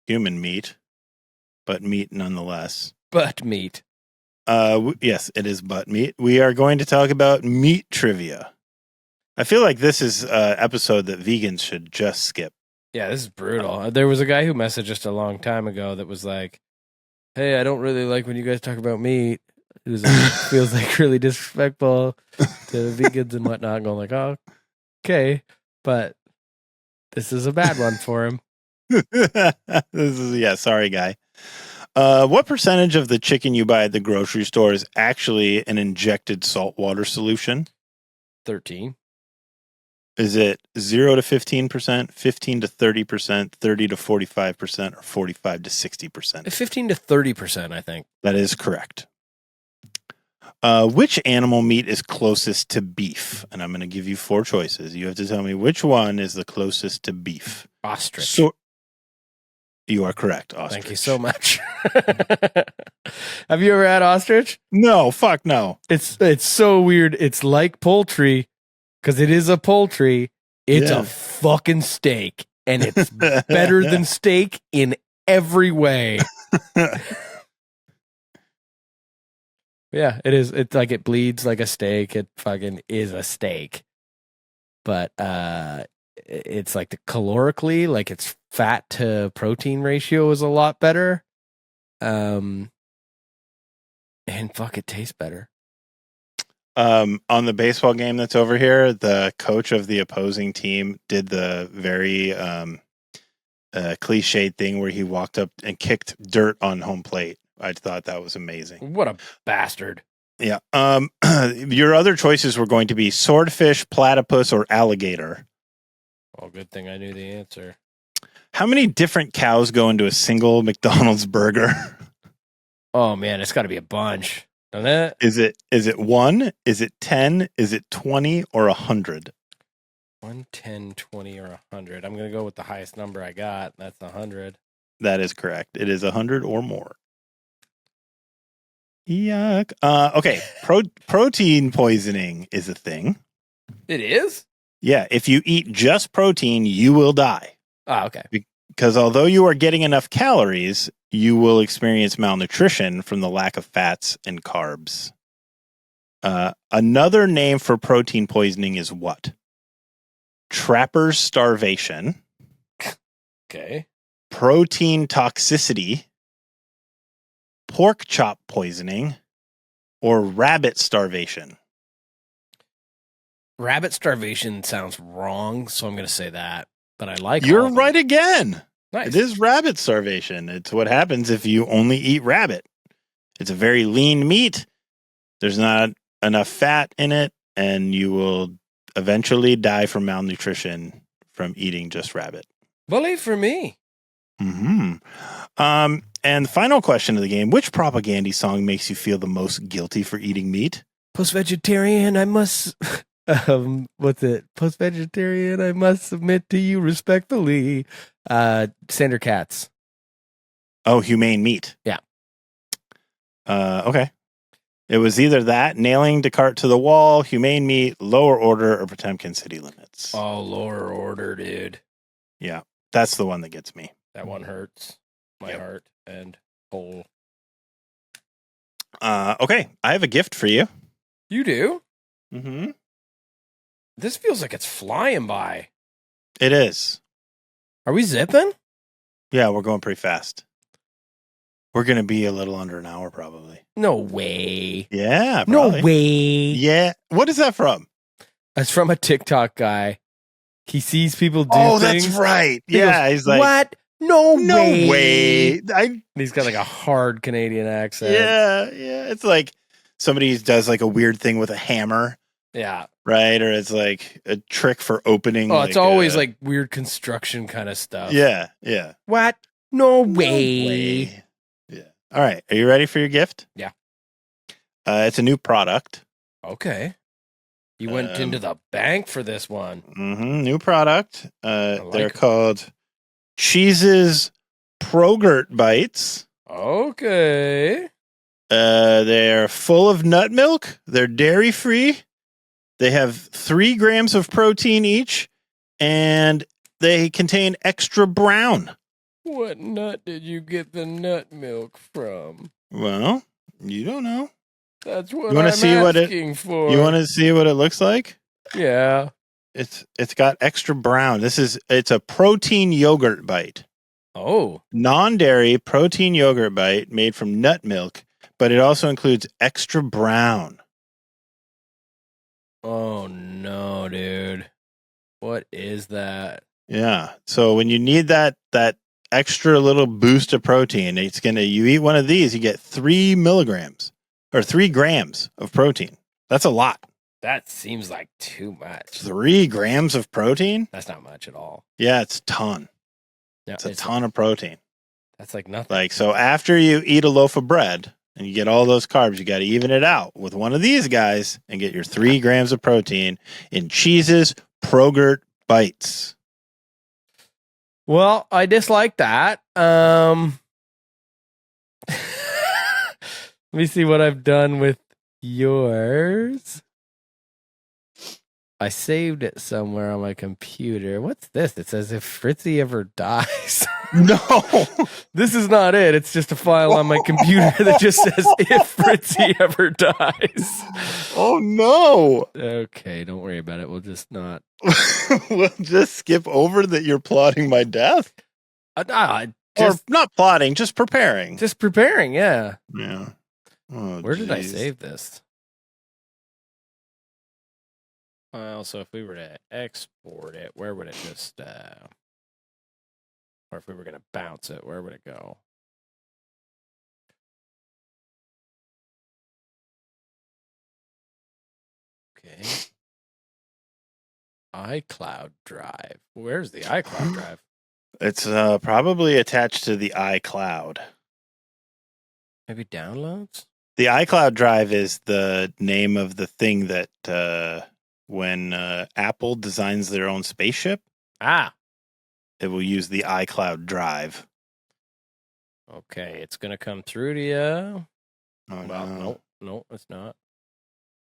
human meat, but meat nonetheless. But meat. Yes, it is butt meat. We are going to talk about meat trivia. I feel like this is an episode that vegans should just skip. Yeah, this is brutal. There was a guy who messaged us a long time ago that was like, "Hey, I don't really like when you guys talk about meat. It feels like really disrespectful to vegans and whatnot." Going like, "Oh, okay," but this is a bad one for him. Sorry, guy. What percentage of the chicken you buy at the grocery store is actually an injected saltwater solution? 13. Is it 0 to 15%, 15 to 30%, 30 to 45%, or 45 to 60%? 15 to 30%, I think. That is correct. Which animal meat is closest to beef? And I'm going to give you 4 choices. You have to tell me which one is the closest to beef. Ostrich. You are correct, ostrich. Thank you so much. Have you ever had ostrich? No, fuck no. It's so weird. It's like poultry because it is a poultry. It's a fucking steak, and it's better than steak in every way. Yeah, it is. It's like it bleeds like a steak. It fucking is a steak. But it's like the calorically, like its fat to protein ratio is a lot better. And fuck, it tastes better. On the baseball game that's over here, the coach of the opposing team did the very cliched thing where he walked up and kicked dirt on home plate. I thought that was amazing. What a bastard. Yeah. Your other choices were going to be swordfish, platypus, or alligator. Well, good thing I knew the answer. How many different cows go into a single McDonald's burger? Oh man, it's got to be a bunch, doesn't it? Is it 1? Is it 10? Is it 20 or 100? 1, 10, 20, or 100. I'm gonna go with the highest number I got. That's 100. That is correct. It is 100 or more. Yuck. Okay. Protein poisoning is a thing. It is? Yeah. If you eat just protein, you will die. Ah, okay. Because although you are getting enough calories, you will experience malnutrition from the lack of fats and carbs. Another name for protein poisoning is what? Trapper's starvation. Okay. Protein toxicity. Pork chop poisoning, or rabbit starvation? Rabbit starvation sounds wrong, so I'm going to say that. But I like You're right again. Nice. It is rabbit starvation. It's what happens if you only eat rabbit. It's a very lean meat. There's not enough fat in it, and you will eventually die from malnutrition from eating just rabbit. Bully for me. Mm-hmm. And the final question of the game, which propaganda song makes you feel the most guilty for eating meat? Post-vegetarian, I must... what's it? Post-vegetarian, I must submit to you respectfully. Sandra Katz. Oh, humane meat. Yeah. Okay. It was either that, Nailing Descartes to the Wall, Humane Meat, Lower Order, or Potemkin City Limits. Oh, Lower Order, dude. Yeah, that's the one that gets me. That one hurts my heart and whole. Okay, I have a gift for you. You do? Mm-hmm. This feels like it's flying by. It is. Are we zipping? Yeah, we're going pretty fast. We're going to be a little under an hour, probably. No way. Yeah, probably. No way. Yeah. What is that from? That's from a TikTok guy. He sees people do things. things. That's right. He Yeah, goes, he's like, what? No way. And he's got like a hard Canadian accent. Yeah. It's like somebody does like a weird thing with a hammer. Yeah. Right? Or it's like a trick for opening. Oh, it's always like weird construction kind of stuff. Yeah. What? No way. Yeah. All right. Are you ready for your gift? Yeah. It's a new product. Okay. You went into the bank for this one. Mm-hmm, new product. Like they're called Cheese's Progurt Bites. Okay. They're full of nut milk. They're dairy free. They have 3 grams of protein each, and they contain extra brown. What nut did you get the nut milk from? Well, you don't know. That's what You want I'm to see what asking for. You want to see what it looks like? Yeah. It's got extra brown. It's a protein yogurt bite. Oh. Non-dairy protein yogurt bite made from nut milk, but it also includes extra brown. Oh no, dude. What is that? Yeah. So when you need that extra little boost of protein, you eat one of these, you get 3 milligrams or 3 grams of protein. That's a lot. That seems like too much. 3 grams of protein? That's not much at all. Yeah, it's a ton. Yeah, It's a ton of protein. That's like nothing. Like, so after you eat a loaf of bread and you get all those carbs, you got to even it out with one of these guys and get your 3 grams of protein in Cheese's Progurt Bites. Well, I dislike that. Let me see what I've done with yours. I saved it somewhere on my computer. What's this? It says if Fritzy ever dies. No. This is not it. It's just a file on my computer that just says if Fritzy ever dies. Oh no. Okay, don't worry about it. We'll just not. We'll just skip over that you're plotting my death. Or not plotting, just preparing. Just preparing, yeah. Yeah. Oh, where did I save this? Well, so if we were to export it, where would it just, or if we were going to bounce it, where would it go? Okay. iCloud Drive. Where's the iCloud Drive? It's probably attached to the iCloud. Maybe downloads? The iCloud Drive is the name of the thing that when Apple designs their own spaceship, it will use the iCloud Drive. Okay, it's going to come through to you. Oh, well, no, it's not.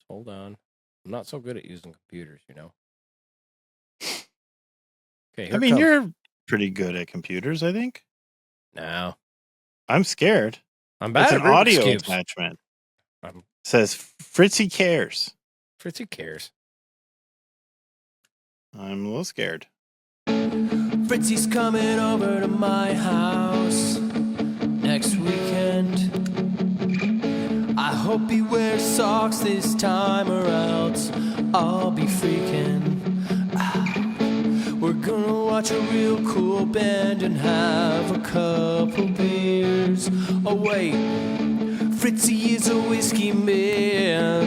Hold on. I'm not so good at using computers, you know. Okay, I mean, you're pretty good at computers, I think. No. I'm scared. I'm bad it's at an Rubik's audio Cubes. attachment. Says Fritzy cares. Fritzy cares. I'm a little scared. Fritzy's coming over to my house next weekend. I hope he wears socks this time or else I'll be freaking out. We're gonna watch a real cool band and have a couple beers. Oh wait, Fritzy is a whiskey man.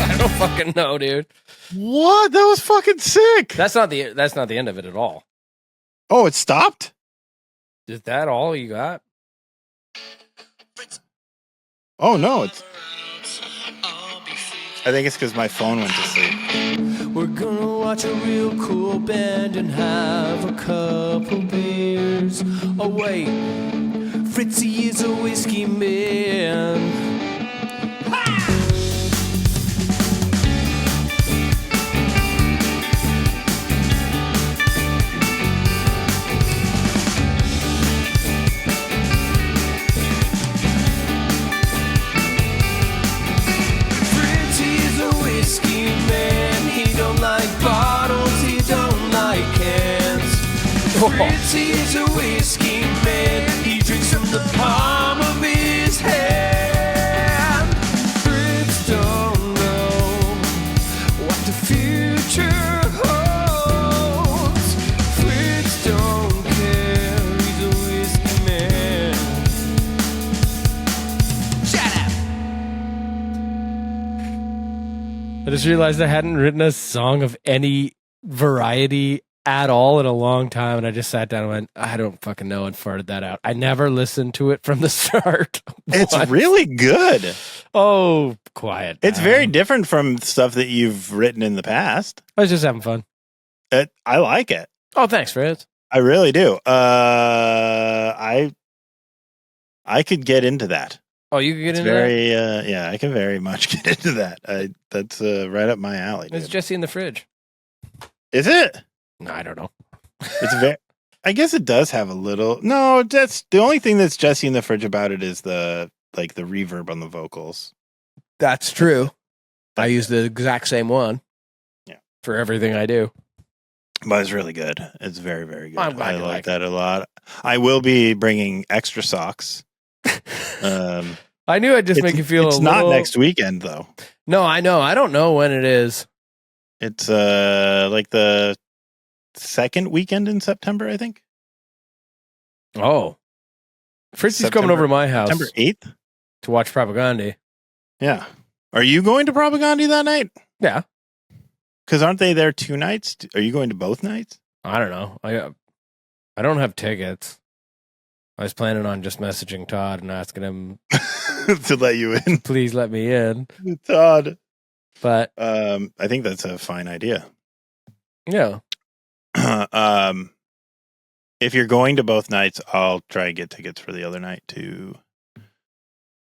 I don't fucking know, dude. What? That was fucking sick. That's not the end of it at all. Oh, it stopped? Is that all you got? Oh no, it's I think it's because my phone went to sleep. We're gonna watch a real cool band and have a couple beers. Oh wait, Fritzy is a whiskey man. Fritzy's a whiskey man. He drinks from the palm of his hand. Fritz don't know what the future holds. Fritz don't care. He's a whiskey man. Shut up. I just realized I hadn't written a song of any variety at all in a long time, and I just sat down and went, I don't fucking know, and farted that out. I never listened to it from the start. It's really good. Oh, quiet. It's very different from stuff that you've written in the past. I was just having fun. I like it. Oh, thanks, Fritz. I really do. I could get into that. Oh, you can get into that? Yeah, I can very much get into that. That's right up my alley. It's dude. Jesse in the fridge. Is it? No, I don't know. It's very. I guess it does have a little. No, that's the only thing that's Jesse in the fridge about it is the reverb on the vocals. That's true. I That's use it. the exact same one. Yeah. For everything I do. But it's really good. It's very, very good. I'm glad I you like like that a lot. I will be bringing extra socks. I knew I'd just make you feel It's a not little... next weekend though. No, I know. I don't know when it is. It's like the second weekend in September, I think. Oh. Fritzy's coming over to my house September 8th? to watch Propaganda. Yeah. Are you going to Propaganda that night? Yeah. Because aren't they there 2 nights? Are you going to both nights? I don't know. I don't have tickets. I was planning on just messaging Todd and asking him to let you in. please let me in. Todd. But I think that's a fine idea. yeah. If you're going to both nights, I'll try and get tickets for the other night too.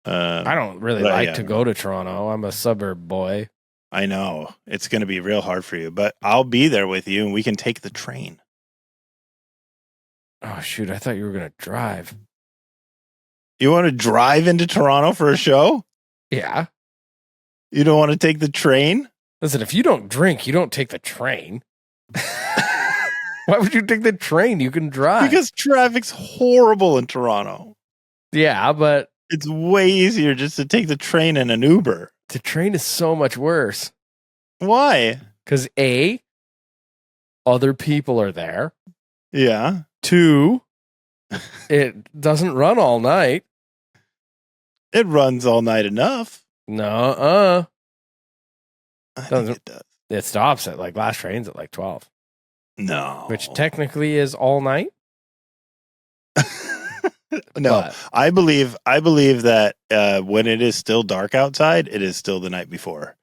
I don't really like to go to Toronto. I'm a suburb boy. I know. It's going to be real hard for you, but I'll be there with you and we can take the train. Oh, shoot. I thought you were going to drive. You want to drive into Toronto for a show? Yeah. You don't want to take the train? Listen, if you don't drink, you don't take the train. Why would you take the train? You can drive. Because traffic's horrible in Toronto. Yeah, but It's way easier just to take the train and an Uber. the train is so much worse. Why? Because A, other people are there. Yeah. 2, it doesn't run all night. It runs all night enough. No, I think Doesn't- it does. it stops at like last train's at like 12, No. which technically is all night. No. But I believe that when it is still dark outside, it is still the night before.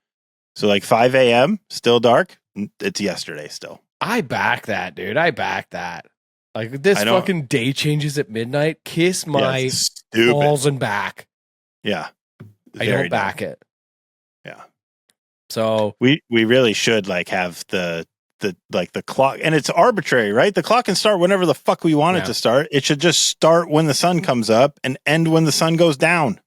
So like 5 a.m. still dark. It's yesterday still. I back that, dude. I back that. Like this I don't- fucking day changes at midnight. Kiss Yeah, my it's stupid. balls and back. Yeah. I Very don't back it. Yeah. So We really should like have the clock, and it's arbitrary, right? The clock can start whenever the fuck we want it Yeah. to start. It should just start when the sun comes up and end when the sun goes down.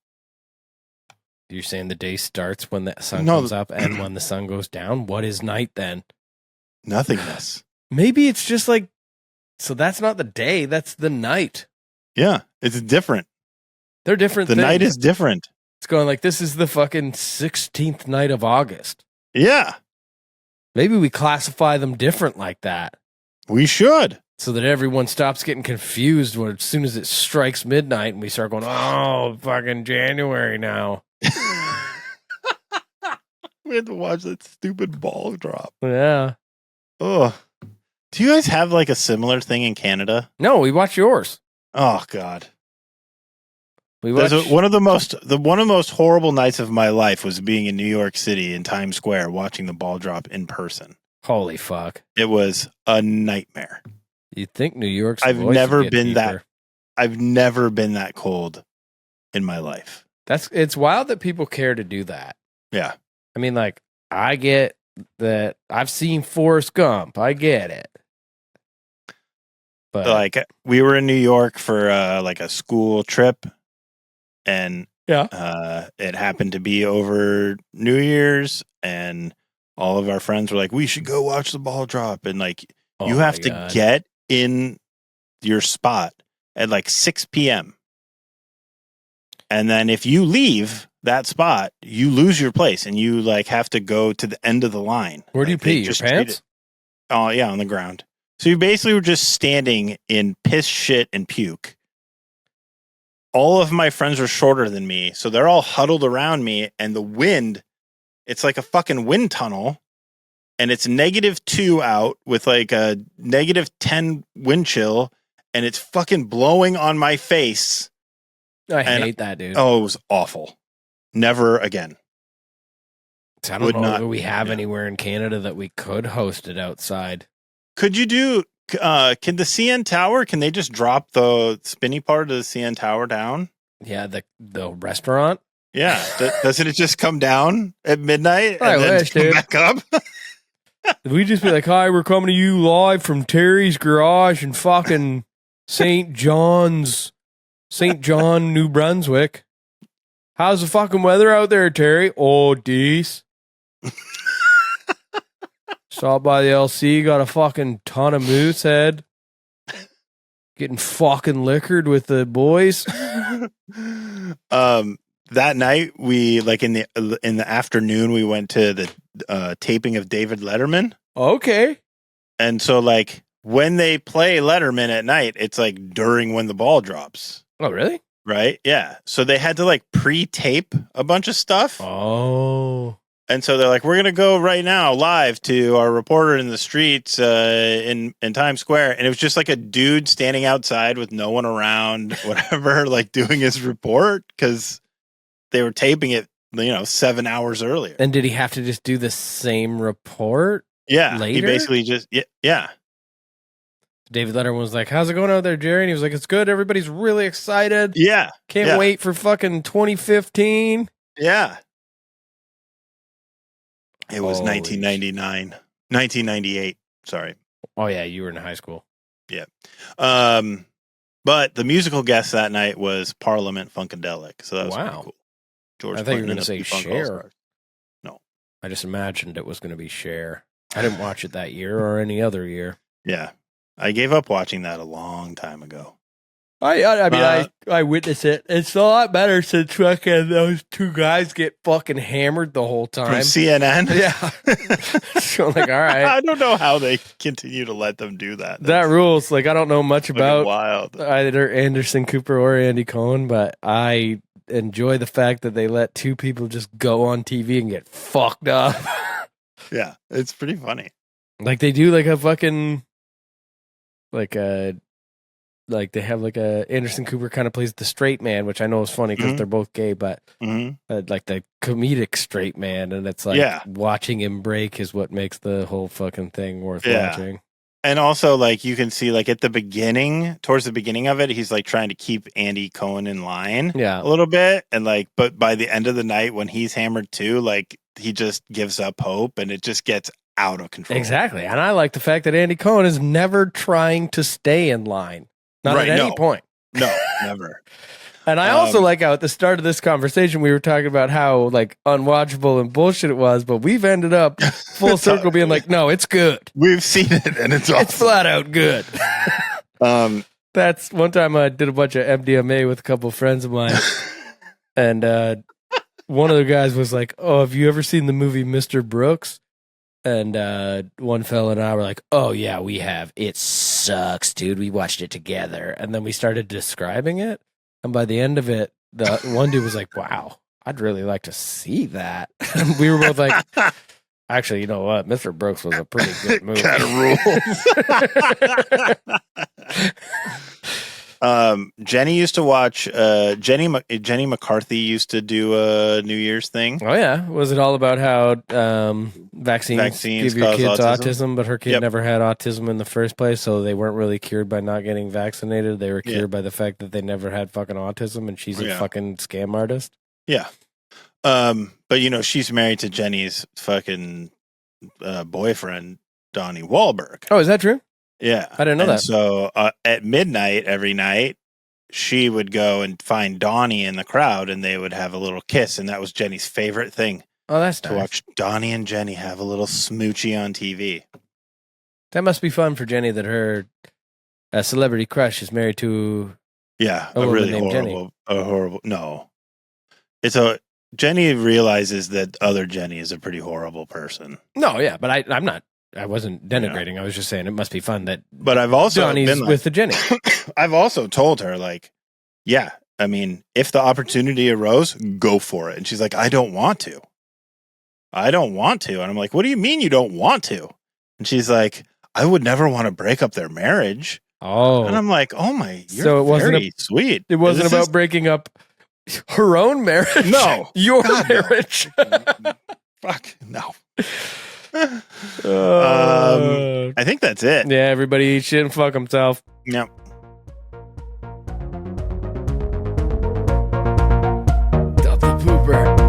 you're saying the day starts when the sun No. comes up and when the sun goes down? What is night then? Nothingness. Maybe it's just like, so that's not the day, that's the night. Yeah, it's different. They're different The things. night is different. It's going like, this is the fucking 16th night of August. Yeah, Maybe we classify them different like that we should. so that everyone stops getting confused when as soon as it strikes midnight and we start going, oh, fucking January now. We had to watch that stupid ball drop. Yeah. Oh, do you guys have like a similar thing in Canada? No, we watch yours. Oh God. We watch. One of the most horrible nights of my life was being in New York City in Times Square watching the ball drop in person. Holy fuck. It was a nightmare. You'd think New York's I've voice would never get been deeper. I've never been that cold in my life. It's wild that people care to do that. Yeah. I mean, like, I get that. I've seen Forrest Gump. I get it. But Like we were in New York for like a school trip, and it happened to be over New Year's, and all of our friends were like, we should go watch the ball drop. And like, oh you my have to God. get in your spot at like 6 p.m. And then if you leave that spot, you lose your place and you like have to go to the end of the line. Where do you Like, they pee? Your just treat pants? it- Oh yeah, on the ground. So you basically were just standing in piss, shit, and puke. All of my friends are shorter than me, so they're all huddled around me, and the wind, it's like a fucking wind tunnel, and it's -2 out with like a -10 wind chill, and it's fucking blowing on my face. I and- hate that, dude. Oh, it was awful. Never again. I don't would know not- that we have yeah. anywhere in Canada that we could host it outside. Could you do? Can the CN Tower? Can they just drop the spinny part of the CN Tower down? Yeah, the restaurant. Yeah, doesn't it just come down at midnight I and then wish, come dude. back up? We just be like, hi, we're coming to you live from Terry's garage in fucking St. John, New Brunswick. How's the fucking weather out there, Terry? Oh, decent. Stopped by the LC, got a fucking ton of moose head. Getting fucking liquored with the boys. That night we like in the afternoon we went to the taping of David Letterman. Okay. And so like when they play Letterman at night, it's like during when the ball drops. Oh, really? Right? Yeah. So they had to like pre-tape a bunch of stuff. Oh. And so they're like, we're going to go right now live to our reporter in the streets in Times Square. And it was just like a dude standing outside with no one around, whatever, like doing his report because they were taping it, 7 hours earlier. And did he have to just do the same report? Yeah. Later? He basically just, yeah. David Letterman was like, how's it going out there, Jerry? And he was like, it's good. Everybody's really excited. Yeah. Can't wait for fucking 2015. Yeah. It was Holy 1999, 1998. Sorry. Oh, yeah. You were in high school. Yeah. But the musical guest that night was Parliament Funkadelic. So that was pretty cool. George I thought you were Clinton going to say and the Funk Cher. All-Stars. No. I just imagined it was going to be Cher. I didn't watch it that year or any other year. Yeah. I gave up watching that a long time ago. I witnessed it. It's a lot better since fucking those two guys get fucking hammered the whole time. From CNN? Yeah. So like, all right. I don't know how they continue to let them do that. That rules. Like, I don't know much about wild. either Anderson Cooper or Andy Cohen, but I enjoy the fact that they let two people just go on TV and get fucked up. Yeah, it's pretty funny. Like they do like a fucking like they have like a Anderson Cooper kind of plays the straight man, which I know is funny because they're both gay, but like the comedic straight man, and it's like watching him break is what makes the whole fucking thing worth watching. And also, like, you can see, like, at the beginning, towards the beginning of it, he's, like, trying to keep Andy Cohen in line a little bit. And, like, but by the end of the night, when he's hammered too, like, he just gives up hope and it just gets out of control. Exactly. And I like the fact that Andy Cohen is never trying to stay in line. Not at any point. No, never. And I also like how at the start of this conversation, we were talking about how like unwatchable and bullshit it was, but we've ended up full circle being like, no, it's good. We've seen it and it's awesome. It's flat out good. That's one time I did a bunch of MDMA with a couple of friends of mine. And one of the guys was like, oh, have you ever seen the movie Mr. Brooks? And one fella and I were like, oh, yeah, we have. It sucks, dude. We watched it together. And then we started describing it. And by the end of it, the one dude was like, wow, I'd really like to see that. And we were both like, actually, you know what? Mr. Brooks was a pretty good movie. Kind of rules. Jenny used to watch, Jenny McCarthy used to do a New Year's thing. Oh, yeah. Was it all about how vaccines give your kids autism, but her kid never had autism in the first place, so they weren't really cured by not getting vaccinated. They were cured by the fact that they never had fucking autism, and she's a fucking scam artist. Yeah. But, you know, she's married to Jenny's fucking boyfriend, Donnie Wahlberg. Oh, is that true? Yeah. I didn't know that. So at midnight every night, she would go and find Donnie in the crowd and they would have a little kiss. And that was Jenny's favorite thing. Oh, that's to nice. Watch Donnie and Jenny have a little smoochie on TV. That must be fun for Jenny that her celebrity crush is married to a really horrible. No. Jenny realizes that other Jenny is a pretty horrible person. No, yeah, but I wasn't denigrating. I was just saying it must be fun that. But I've also Donnie's been like, with the Jenny. I've also told her like, yeah, I mean, if the opportunity arose, go for it. And she's like, I don't want to. And I'm like, what do you mean you don't want to? And she's like, I would never want to break up their marriage. Oh, and I'm like, oh my, you're very sweet. It wasn't about breaking up her own marriage. No, your marriage. No. Fuck no. I think that's it. Yeah, everybody eat shit and fuck himself. Yep. Dump the pooper.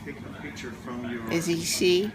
Take a picture from your Is he she?